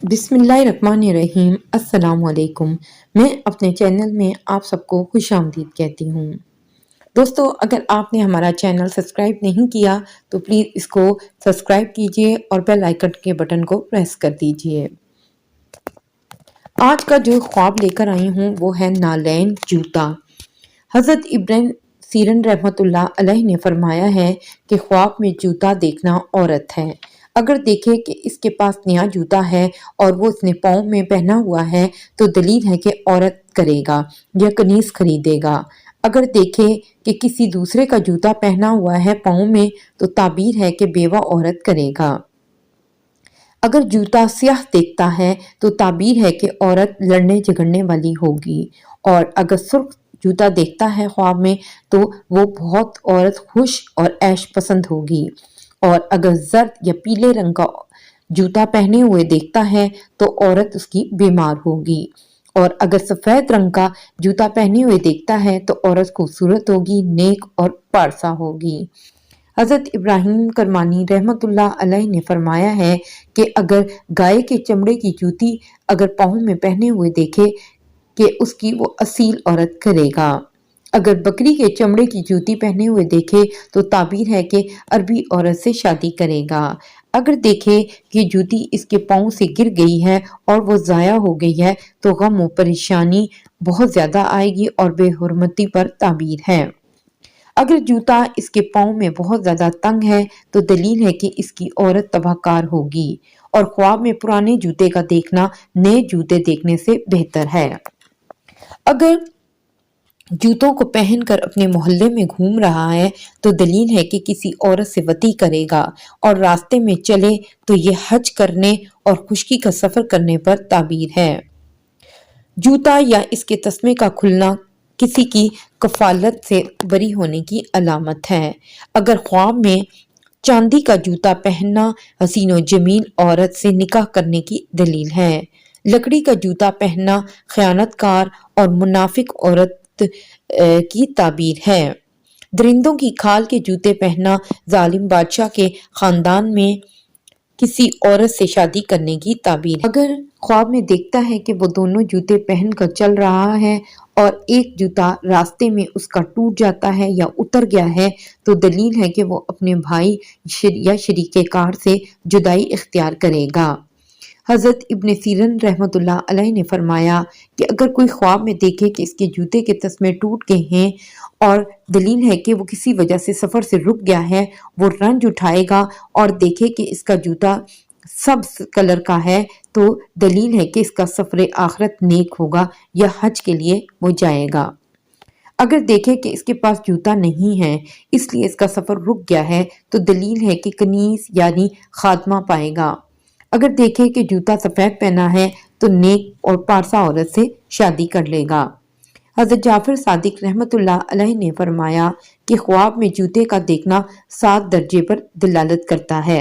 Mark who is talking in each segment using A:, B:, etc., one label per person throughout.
A: بسم اللہ الرحمن الرحیم۔ السلام علیکم۔ میں اپنے چینل میں آپ سب کو خوش آمدید کہتی ہوں۔ دوستو، اگر آپ نے ہمارا چینل سبسکرائب نہیں کیا تو پلیز اس کو سبسکرائب کیجئے اور بیل آئیکن کے بٹن کو پریس کر دیجئے۔ آج کا جو خواب لے کر آئی ہوں وہ ہے نالین جوتا۔ حضرت ابن سیرین رحمۃ اللہ علیہ نے فرمایا ہے کہ خواب میں جوتا دیکھنا عورت ہے۔ اگر دیکھے کہ اس کے پاس نیا جوتا ہے اور وہ اس نے پاؤں میں پہنا ہوا ہے تو دلیل ہے کہ عورت کرے گا یا کنیز خریدے گا۔ اگر دیکھے کہ کسی دوسرے کا جوتا پہنا ہوا ہے پاؤں میں تو تعبیر ہے کہ بیوہ عورت کرے گا۔ اگر جوتا سیاہ دیکھتا ہے تو تعبیر ہے کہ عورت لڑنے جھگڑنے والی ہوگی، اور اگر سرخ جوتا دیکھتا ہے خواب میں تو وہ بہت عورت خوش اور عیش پسند ہوگی، اور اگر زرد یا پیلے رنگ کا جوتا پہنے ہوئے دیکھتا ہے تو عورت اس کی بیمار ہوگی، اور اگر سفید رنگ کا جوتا پہنے ہوئے دیکھتا ہے تو عورت خوبصورت ہوگی، نیک اور پارسا ہوگی۔ حضرت ابراہیم کرمانی رحمۃ اللہ علیہ نے فرمایا ہے کہ اگر گائے کے چمڑے کی جوتی اگر پاؤں میں پہنے ہوئے دیکھے کہ اس کی وہ اصیل عورت کرے گا۔ اگر بکری کے چمڑے کی جوتی پہنے ہوئے دیکھے تو تعبیر ہے کہ عربی عورت سے شادی کرے گا۔ اگر دیکھے کہ جوتی اس کے پاؤں سے گر گئی ہے اور وہ ضائع ہو گئی ہے تو غم و پریشانی بہت زیادہ آئے گی اور بے حرمتی پر تعبیر ہے۔ اگر جوتا اس کے پاؤں میں بہت زیادہ تنگ ہے تو دلیل ہے کہ اس کی عورت تباہ کار ہوگی، اور خواب میں پرانے جوتے کا دیکھنا نئے جوتے دیکھنے سے بہتر ہے۔ اگر جوتوں کو پہن کر اپنے محلے میں گھوم رہا ہے تو دلیل ہے کہ کسی عورت سے وطی کرے گا، اور راستے میں چلے تو یہ حج کرنے اور خشکی کا سفر کرنے پر تعبیر ہے۔ جوتا یا اس کے تسمے کا کھلنا کسی کی کفالت سے بری ہونے کی علامت ہے۔ اگر خواب میں چاندی کا جوتا پہننا حسین و جمیل عورت سے نکاح کرنے کی دلیل ہے۔ لکڑی کا جوتا پہننا خیانت کار اور منافق عورت کی تعبیر ہے۔ درندوں کی کھال کے جوتے پہننا ظالم بادشاہ کے خاندان میں کسی عورت سے شادی کرنے کی تعبیر ہے۔ اگر خواب میں دیکھتا ہے کہ وہ دونوں جوتے پہن کر چل رہا ہے اور ایک جوتا راستے میں اس کا ٹوٹ جاتا ہے یا اتر گیا ہے تو دلیل ہے کہ وہ اپنے بھائی یا شریک کار سے جدائی اختیار کرے گا۔ حضرت ابن سیرین رحمۃ اللہ علیہ نے فرمایا کہ اگر کوئی خواب میں دیکھے کہ اس کے جوتے کے تسمے ٹوٹ گئے ہیں اور دلیل ہے کہ وہ کسی وجہ سے سفر سے رک گیا ہے، وہ رنج اٹھائے گا، اور دیکھے کہ اس کا جوتا سبز کلر کا ہے تو دلیل ہے کہ اس کا سفر آخرت نیک ہوگا یا حج کے لیے وہ جائے گا۔ اگر دیکھے کہ اس کے پاس جوتا نہیں ہے اس لیے اس کا سفر رک گیا ہے تو دلیل ہے کہ کنیز یعنی خادمہ پائے گا۔ اگر دیکھے کہ جوتا سفید پہنا ہے تو نیک اور پارسا عورت سے شادی کر لے گا۔ حضرت جعفر صادق رحمۃ اللہ علیہ نے فرمایا کہ خواب میں جوتے کا دیکھنا 7 درجے پر دلالت کرتا ہے۔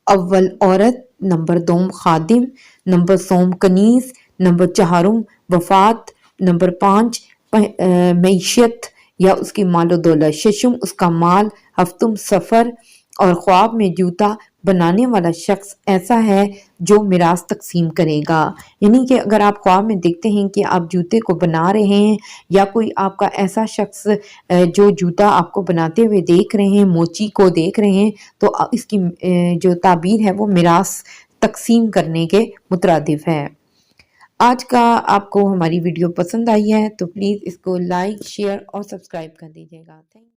A: اول عورت، نمبر 2 خادم، نمبر 3 کنیز، نمبر 4 وفات، نمبر 5 معیشت یا اس کی مال و دولت، 6 اس کا مال، 7 سفر، اور خواب میں جوتا بنانے والا شخص ایسا ہے جو میراث تقسیم کرے گا۔ یعنی کہ اگر آپ خواب میں دیکھتے ہیں کہ آپ جوتے کو بنا رہے ہیں یا کوئی آپ کا ایسا شخص جو جوتا آپ کو بناتے ہوئے دیکھ رہے ہیں، موچی کو دیکھ رہے ہیں، تو اس کی جو تعبیر ہے وہ میراث تقسیم کرنے کے مترادف ہے۔ آج کا آپ کو ہماری ویڈیو پسند آئی ہے تو پلیز اس کو لائک، شیئر اور سبسکرائب کر دیجیے گا۔